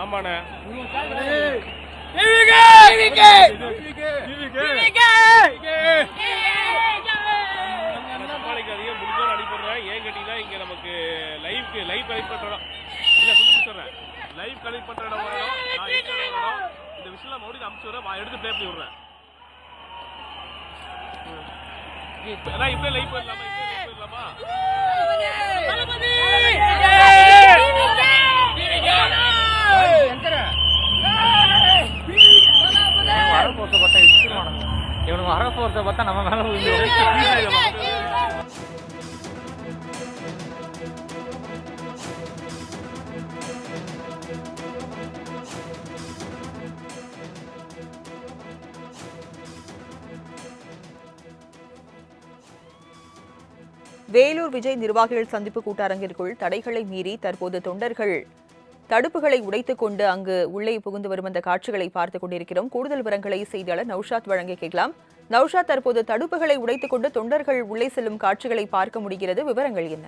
ஆமாண்ணே. அடிப்படுறேன் ஏன் கேட்டீங்கன்னா இங்க நமக்கு லைவ் கலெக்ட் பண்றோம். இல்ல சொல்லி கொடுத்துறேன். லைவ் கலெக்ட் பண்ற இடம் வரணும். நான் இருக்கணும். இந்த விஷயம் மறுபடியும் அமுச்சு விடுறேன். எடுத்து ப்ளே பண்ணி விடுறேன். அதான் இப்ப லைவ் பண்ணலாமா? இவனுக்கு வர போறத பார்த்தா நம்ம மேல வேலூர் விஜய் நிர்வாகிகள் சந்திப்பு கூட்டரங்கிற்குள் தடைகளை மீறி தற்போது தொண்டர்கள் தடுப்புகளை உடைத்துக் கொண்டு அங்கு உள்ளே புகுந்து வரும் அந்த காட்சிகளை பார்த்துக் கொண்டிருக்கிறோம். கூடுதல் விவரங்களை செய்தியாளர் நௌஷாத் வழங்க கேட்கலாம். நௌஷாத், தற்போது தடுப்புகளை உடைத்துக் கொண்டு தொண்டர்கள் உள்ளே செல்லும் காட்சிகளை பார்க்க முடிகிறது. விவரங்கள் என்ன?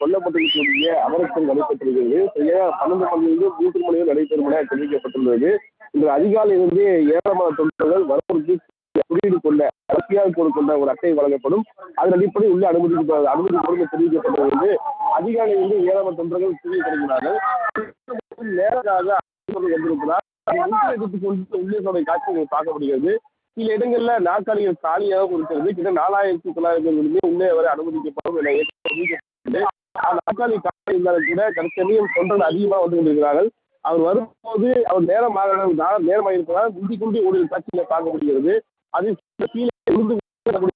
கொல்லப்பட்டிருக்கக்கூடிய அமரத்தில் நடைபெற்றிருக்கிறது. 12 மணியிலிருந்து 3 மணி வரை நடைபெறும் என தெரிவிக்கப்பட்டுள்ளது. இன்று அதிகாலையிலிருந்து ஏராளமான தொண்டர்கள் வரவருக்கு குறியீடு கொண்ட அரசியல் கொண்ட ஒரு அட்டை வழங்கப்படும். அதன் அடிப்படையில் உள்ள அனுமதிக்கப்படும் தெரிவிக்கப்பட்டுள்ளது. அதிகாலையிலிருந்து ஏராளமான தொண்டர்கள் குவிய தொடங்கினார்கள். நேரடியாக வந்திருக்கிறார். உள்ளே காட்சிகள் பார்க்கப்படுகிறது. சில இடங்கள்ல நாற்காலிகள் காலியாக இருக்கிறது. கிட்ட 4900 உள்ளே வரை அனுமதிக்கப்படும் என தெரிவிக்கப்பட்டது. நாற்காலி காலி இருந்தாலும் கூட தற்சமயம் தொண்டர்கள் அதிகமாக வந்து கொண்டிருக்கிறார்கள். அவர் வரும்போது அவர் நேரமாக இருக்கிறார். முந்தி கொண்டு ஒரு காட்சிகளை பார்க்க முடிகிறது. அது கீழே இருந்து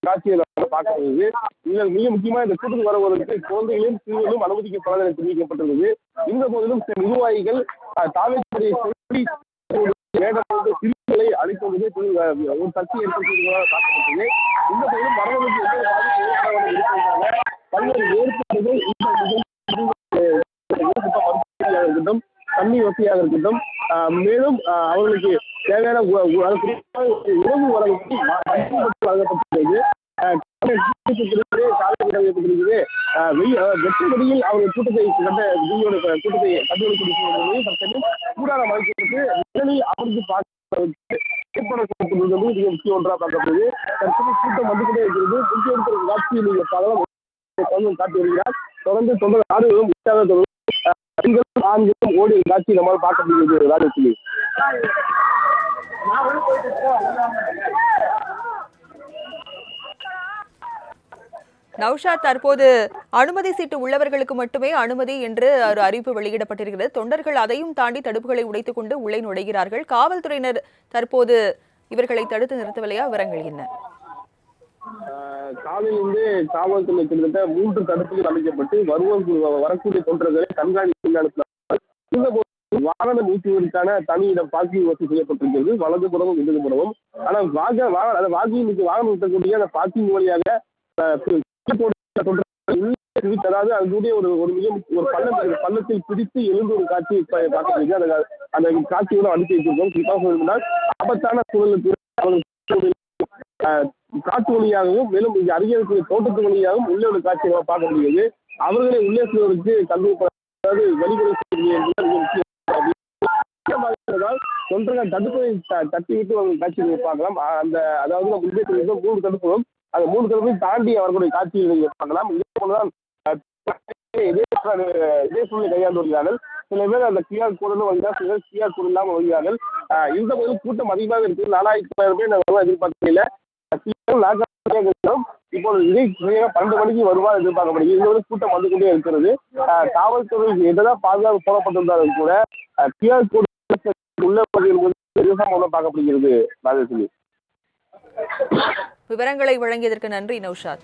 காட்சிகளை பார்க்க முடியுது. இதில் மிக முக்கியமாக இந்த கூட்டத்துக்கு வருவதற்கு குழந்தைகளையும் சிறுவர்களும் அனுமதிக்கப்படாத என தெரிவிக்கப்பட்டுள்ளது. இருந்த போதிலும் சில நிர்வாகிகள் தாவேக்குடைய சிறுவர்களை அழைப்பது ஒரு சர்ச்சை ஏற்படுத்தியதாக பார்க்கப்பட்டது. இந்த போதிலும் வரவர்களுக்கு பல்வேறு ஏற்பாடுகள் இருக்கட்டும், தண்ணி வசதியாக இருக்கட்டும், மேலும் அவர்களுக்கு தேவையான உணவு வழங்கப்பட்டிருக்கிறது. வெற்றிபடியில் அவர்கள் கூட்டத்தை கூடார மலைக்கு முதலில் அமர்ந்து ஏற்படப்பட்டுள்ளது மிக முக்கிய ஒன்றாக பார்க்கப்படுது. தற்போது கூட்டம் வந்து கொண்டே இருக்கிறது. முக்கிய காட்சியை நீங்கள் காட்டி வருகிறார். தொடர்ந்து தொண்டர் ஆடுகளும் உற்சாக ஆண்களும் ஓடி காட்சி நம்மால் பார்க்க முடிகிறது. ராஜலட்சுமி, நௌஷாத், தற்போது அனுமதி சீட்டு உள்ளவர்களுக்கு மட்டுமே அனுமதி என்று ஒரு அறிவிப்பு வெளியிடப்பட்டிருக்கிறது. தொண்டர்கள் அதையும் தாண்டி தடுப்புகளை உடைத்துக் கொண்டு உள்ளே நுழைகிறார்கள். காவல்துறையினர் தற்போது இவர்களை தடுத்து நிறுத்தவில்லையா? விவரங்கள் என்ன? காலையிலிருந்து காவல்துறை கிட்டத்தட்ட 3 தடுப்புகள் அமைக்கப்பட்டு வரக்கூடிய தொண்டர்களை கண்காணிப்பு நடத்தினார். வாகனம் நீக்குவதற்கான தனியிடம் பார்க்கிங் வசதி செய்யப்பட்டிருக்கிறது. வலதுபுறமும் இடதுபுறமும். ஆனால் வாகனம் நிறுத்தக்கூடிய அந்த பார்க்கிங் வழியாக அதாவது அதனுடைய ஒரு பள்ளத்தில் பிடித்து எழுந்து ஒரு காட்சியை பார்க்க அந்த காட்சியோட அனுப்பி வைத்திருக்கோம். குறிப்பாக சொன்னால் ஆபத்தான சூழலுக்கு காற்று வழியாகவும் மேலும் இங்கு அருகே இருக்கிற தோட்டத்து வழியாகவும் உள்ளே ஒரு காட்சியை பார்க்க முடியாது. அவர்களை உள்ளே செல்வதற்கு அதாவது வழிமுறை தொண்டர்கள் தடுப்பை தட்டிவிட்டு அவர்கள் காட்சியை பார்க்கலாம். அந்த அதாவது முன்பே 3 தடுப்புகளும் அந்த 3 தடுப்பையும் தாண்டி அவர்களுடைய காட்சியை நீங்கள் பார்க்கலாம். இதே போலதான் இதே சூழ்நிலை கையாண்டு வருகிறார்கள். சில பேர் அந்த கியூஆர் கோடு வருகிறார், சில பேர் கியூஆர் கோடு இல்லாமல் வருகிறார்கள். இந்த போது கூட்டம் அதிகமாக இருக்குது. 4900 பேர் நாங்கள் எதிர்பார்க்கல. இப்போது இதே 12 மணிக்கு வருவார் எதிர்பார்க்கப்படுகிறது. இந்த கூட்டம் வந்து கொண்டே இருக்கிறது. காவல்துறை என்னதான் பாதுகாப்பு போடப்பட்டிருந்தாலும் கூட கியூஆர் கோடு உள்ள பார்க்கப்படுகிறது. விவரங்களை வழங்கியதற்கு நன்றி நௌஷாத்.